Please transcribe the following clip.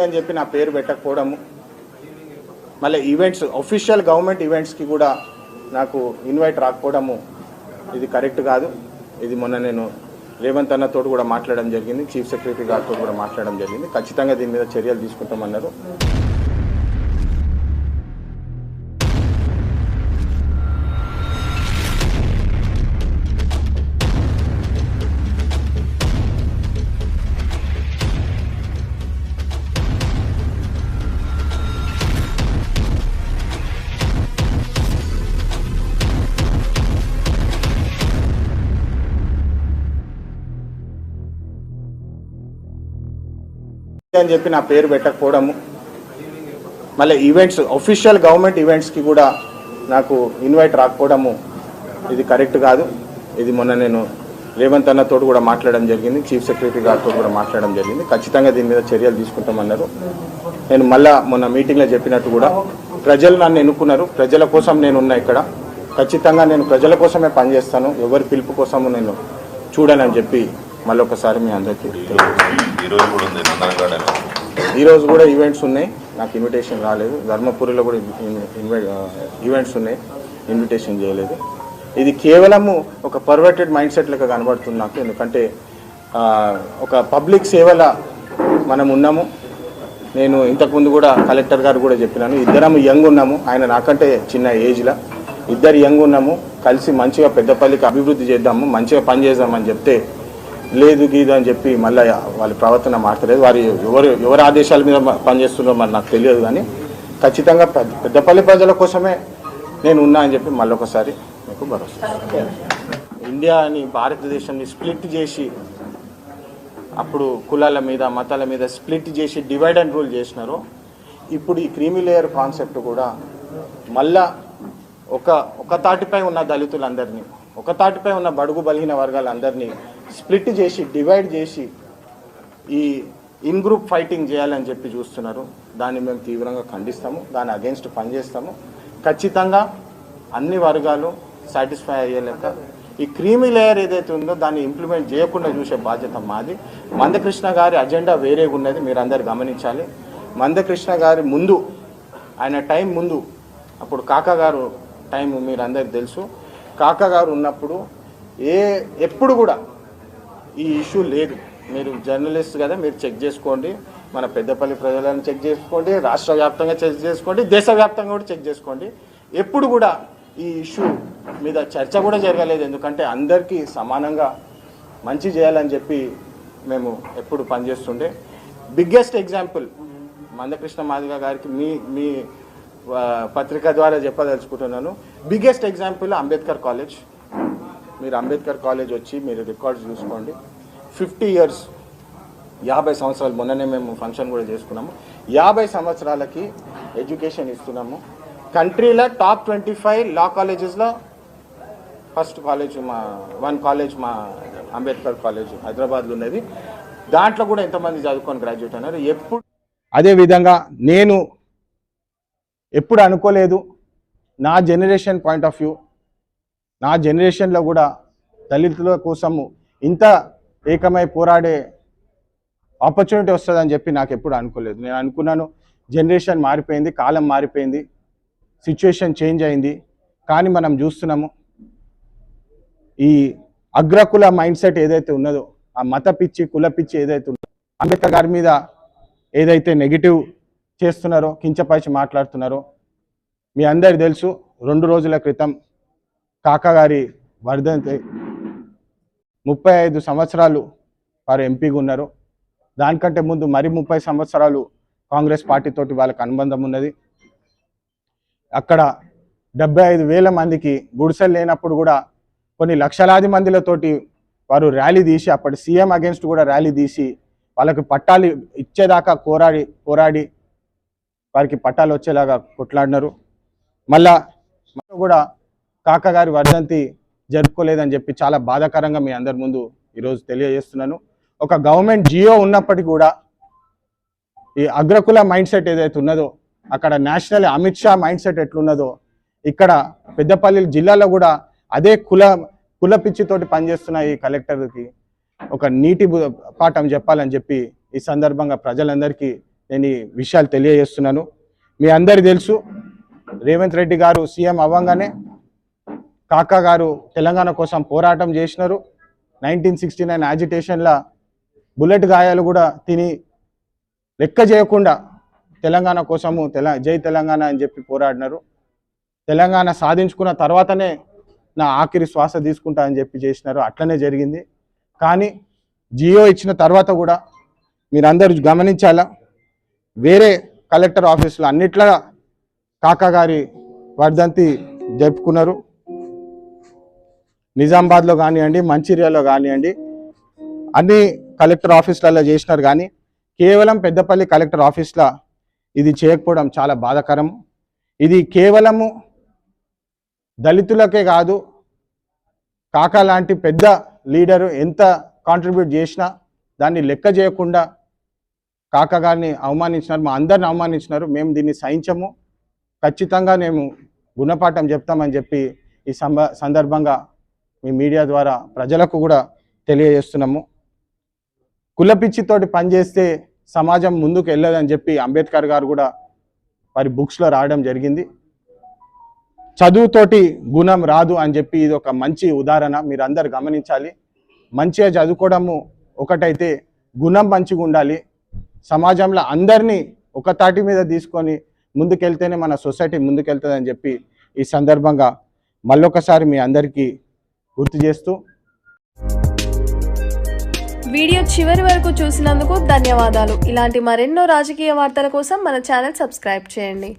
అని చెప్పి నా పేరు పెట్టకపోవడము, మళ్ళీ ఈవెంట్స్ అఫీషియల్ గవర్నమెంట్ ఈవెంట్స్కి కూడా నాకు ఇన్వైట్ రాకపోవడము ఇది కరెక్ట్ కాదు. ఇది మొన్న నేను రేవంత్ అన్నతో కూడా మాట్లాడడం జరిగింది, చీఫ్ సెక్రటరీ గారితో కూడా మాట్లాడడం జరిగింది. ఖచ్చితంగా దీని మీద చర్యలు తీసుకుంటామన్నారు. అని చెప్పి నా పేరు పెట్టకపోవడము, మళ్ళీ ఈవెంట్స్ అఫీషియల్ గవర్నమెంట్ ఈవెంట్స్కి కూడా నాకు ఇన్వైట్ రాకపోవడము ఇది కరెక్ట్ కాదు. ఇది మొన్న నేను రేవంత్ అన్నతో కూడా మాట్లాడడం జరిగింది, చీఫ్ సెక్రటరీ గారితో కూడా మాట్లాడడం జరిగింది. ఖచ్చితంగా దీని మీద చర్యలు తీసుకుంటామన్నారు. నేను మళ్ళా మొన్న మీటింగ్లో చెప్పినట్టు కూడా ప్రజలు నన్ను ఎన్నుకున్నారు, ప్రజల కోసం నేనున్నా ఇక్కడ. ఖచ్చితంగా నేను ప్రజల కోసమే పనిచేస్తాను, ఎవరి పిలుపు కోసము నేను చూడనని చెప్పి మళ్ళీ ఒకసారి మీ అందరికీ ఈరోజు కూడా ఈవెంట్స్ ఉన్నాయి, నాకు ఇన్విటేషన్ రాలేదు. ధర్మపురిలో కూడా ఈవెంట్స్ ఉన్నాయి, ఇన్విటేషన్ చేయలేదు. ఇది కేవలము ఒక పర్వర్టెడ్ మైండ్ సెట్ లెక్క కనబడుతుంది నాకు. ఎందుకంటే ఒక పబ్లిక్ సేవల మనం ఉన్నాము. నేను ఇంతకుముందు కూడా కలెక్టర్ గారు కూడా చెప్పినాను, ఇద్దరం యంగ్ ఉన్నాము. ఆయన నాకంటే చిన్న ఏజ్లో, ఇద్దరు యంగ్ ఉన్నాము. కలిసి మంచిగా పెద్దపల్లికి అభివృద్ధి చేద్దాము, మంచిగా పనిచేద్దామని చెప్తే లేదు గీదు అని చెప్పి మళ్ళీ వాళ్ళ ప్రవర్తన మారలేదు. వారి ఎవరి ఆదేశాల మీద పనిచేస్తున్నారో మరి నాకు తెలియదు, కానీ ఖచ్చితంగా పెద్దపల్లి ప్రజల కోసమే నేను ఉన్నా అని చెప్పి మళ్ళీ ఒకసారి మీకు భరోసా. ఇండియాని భారతదేశాన్ని స్ప్లిట్ చేసి, అప్పుడు కులాల మీద మతాల మీద స్ప్లిట్ చేసి డివైడ్ అండ్ రూల్ చేసినారు. ఇప్పుడు ఈ క్రీమీ లేయర్ కాన్సెప్ట్ కూడా మళ్ళా ఒక తాటిపై ఉన్న దళితులందరినీ, ఒక తాటిపై ఉన్న బడుగు బలహీన వర్గాలందరినీ స్ప్లిట్ చేసి డివైడ్ చేసి ఈ ఇన్ గ్రూప్ ఫైటింగ్ చేయాలని చెప్పి చూస్తున్నారు. దాన్ని మేము తీవ్రంగా ఖండిస్తాము, దాని అగెన్స్ట్ పనిచేస్తాము. ఖచ్చితంగా అన్ని వర్గాలు సాటిస్ఫై అయ్యేలేక ఈ క్రీమీ లేయర్ ఏదైతే ఉందో దాన్ని ఇంప్లిమెంట్ చేయకుండా చూసే బాధ్యత మాది. మందకృష్ణ గారి అజెండా వేరేగా ఉన్నది, మీరు అందరు గమనించాలి. మందకృష్ణ గారి ముందు, ఆయన టైం ముందు, అప్పుడు కాకా గారు టైం మీరు అందరికి తెలుసు. కాకా గారు ఉన్నప్పుడు ఎప్పుడు కూడా ఈ ఇష్యూ లేదు. మీరు జర్నలిస్ట్ కదా, మీరు చెక్ చేసుకోండి, మన పెద్దపల్లి ప్రజలను చెక్ చేసుకోండి, రాష్ట్ర వ్యాప్తంగా చెక్ చేసుకోండి, దేశవ్యాప్తంగా కూడా చెక్ చేసుకోండి. ఎప్పుడు కూడా ఈ ఇష్యూ మీద చర్చ కూడా జరగలేదు. ఎందుకంటే అందరికీ సమానంగా మంచి చేయాలని చెప్పి మేము ఎప్పుడు పనిచేస్తుండే. బిగ్గెస్ట్ ఎగ్జాంపుల్ మందకృష్ణ మాదిగ గారికి మీ పత్రిక ద్వారా చెప్పదలుచుకుంటున్నాను. Biggest example Ambedkar college. మీరు అంబేద్కర్ కాలేజ్ వచ్చి మీరు రికార్డ్స్ చూసుకోండి. 50 years, 50 సంవత్సరాలు. మొన్ననే మేము ఫంక్షన్ కూడా చేసుకున్నాము. 50 సంవత్సరాలకి ఎడ్యుకేషన్ ఇస్తున్నాము. కంట్రీలో టాప్ 25 లా కాలేజెస్లో ఫస్ట్ కాలేజ్ వన్ కాలేజ్ మా అంబేద్కర్ కాలేజ్ హైదరాబాద్లో ఉన్నది. దాంట్లో కూడా ఎంతమంది చదువుకొని గ్రాడ్యుయేట్ అన్నారు. ఎప్పుడు అదేవిధంగా నేను ఎప్పుడు అనుకోలేదు, నా జనరేషన్ పాయింట్ ఆఫ్ వ్యూ, నా జనరేషన్లో కూడా దళితుల కోసము ఇంత ఏకమై పోరాడే ఆపర్చునిటీ వస్తుందని చెప్పి నాకు ఎప్పుడు అనుకోలేదు. నేను అనుకున్నాను జనరేషన్ మారిపోయింది, కాలం మారిపోయింది, సిచ్యువేషన్ చేంజ్ అయింది. కానీ మనం చూస్తున్నాము ఈ అగ్రకుల మైండ్ సెట్ ఏదైతే ఉన్నదో, ఆ మత పిచ్చి, కుల పిచ్చి ఏదైతే ఉన్నదో, అంబేద్కర్ గారి మీద ఏదైతే నెగిటివ్ చేస్తున్నారో, కించపరిచి మాట్లాడుతున్నారో మీ అందరికీ తెలుసు. 2 రోజుల క్రితం కాకా గారి వర్ధంతి, 35 సంవత్సరాలు వారు ఎంపీగా ఉన్నారు. దానికంటే ముందు మరి 30 సంవత్సరాలు కాంగ్రెస్ పార్టీతోటి వాళ్ళకి అనుబంధం ఉన్నది. అక్కడ 75,000 మందికి గుడిసెలు లేనప్పుడు కూడా కొన్ని లక్షలాది మందిలతోటి వారు ర్యాలీ తీసి, అప్పటి సీఎం అగెన్స్ట్ కూడా ర్యాలీ తీసి వాళ్ళకి పట్టాలు ఇచ్చేదాకా పోరాడి వారికి పట్టాలు వచ్చేలాగా కొట్లాడినారు. మళ్ళా కూడా కాకా గారి వర్ధంతి జరుపుకోలేదని చెప్పి చాలా బాధాకరంగా మీ అందరి ముందు ఈరోజు తెలియజేస్తున్నాను. ఒక గవర్నమెంట్ జియో ఉన్నప్పటికీ కూడా ఈ అగ్రకుల మైండ్ సెట్ ఏదైతే ఉన్నదో, అక్కడ national Amit Shah mind set ఎట్లున్నదో, ఇక్కడ పెద్దపల్లి జిల్లాలో కూడా అదే కుల పిచ్చితోటి పనిచేస్తున్న ఈ కలెక్టర్కి ఒక నీటి పాఠం చెప్పాలని చెప్పి ఈ సందర్భంగా ప్రజలందరికీ నేను ఈ విషయాలు తెలియజేస్తున్నాను. మీ అందరికీ తెలుసు, రేవంత్ రెడ్డి గారు సీఎం అవ్వంగానే కాకా గారు తెలంగాణ కోసం పోరాటం చేసినారు. 1969 యాజిటేషన్ల బుల్లెట్ గాయాలు కూడా తిని లెక్క చేయకుండా తెలంగాణ కోసము జై తెలంగాణ అని చెప్పి పోరాడినారు. తెలంగాణ సాధించుకున్న తర్వాతనే నా ఆఖరి శ్వాస తీసుకుంటా అని చెప్పి చేసినారు. అట్లనే జరిగింది. కానీ జియో ఇచ్చిన తర్వాత కూడా మీరందరూ గమనించాలా, వేరే కలెక్టర్ ఆఫీసులో అన్నిట్లా కాకా గారి వర్ధంతి జరుపుకున్నారు. నిజామాబాద్లో కానివ్వండి, మంచిర్యాలలో కానివ్వండి, అన్ని కలెక్టర్ ఆఫీసులలో చేసినారు. కానీ కేవలం పెద్దపల్లి కలెక్టర్ ఆఫీస్లో ఇది చేయకపోవడం చాలా బాధాకరం. ఇది కేవలము దళితులకే కాదు, కాకా లాంటి పెద్ద లీడరు ఎంత కాంట్రిబ్యూట్ చేసినా దాన్ని లెక్క చేయకుండా కాకా గారిని అవమానించినారు, మా అందరిని అవమానించినారు. మేము దీన్ని సహించము, ఖచ్చితంగా మేము గుణపాఠం చెప్తామని చెప్పి ఈ సందర్భంగా మీ మీడియా ద్వారా ప్రజలకు కూడా తెలియజేస్తున్నాము. కులపిచ్చితోటి పనిచేస్తే సమాజం ముందుకు వెళ్ళదని చెప్పి అంబేద్కర్ గారు కూడా వారి బుక్స్లో రాయడం జరిగింది. చదువుతోటి గుణం రాదు అని చెప్పి ఇది ఒక మంచి ఉదాహరణ, మీరు అందరు గమనించాలి. మంచిగా చదువుకోవడము ఒకటైతే గుణం మంచిగా ఉండాలి. సమాజంలో అందరినీ ఒక తాటి మీద తీసుకొని ముందుకెళ్తేనే మన సొసైటీ ముందుకెళ్తుందని చెప్పి ఈ సందర్భంగా మళ్ళొకసారి మీ అందరికీ గుర్తు చేస్తూ, వీడియో చివరి వరకు చూసినందుకు ధన్యవాదాలు. ఇలాంటి మరెన్నో రాజకీయ వార్తల కోసం మన ఛానల్ సబ్స్క్రైబ్ చేయండి.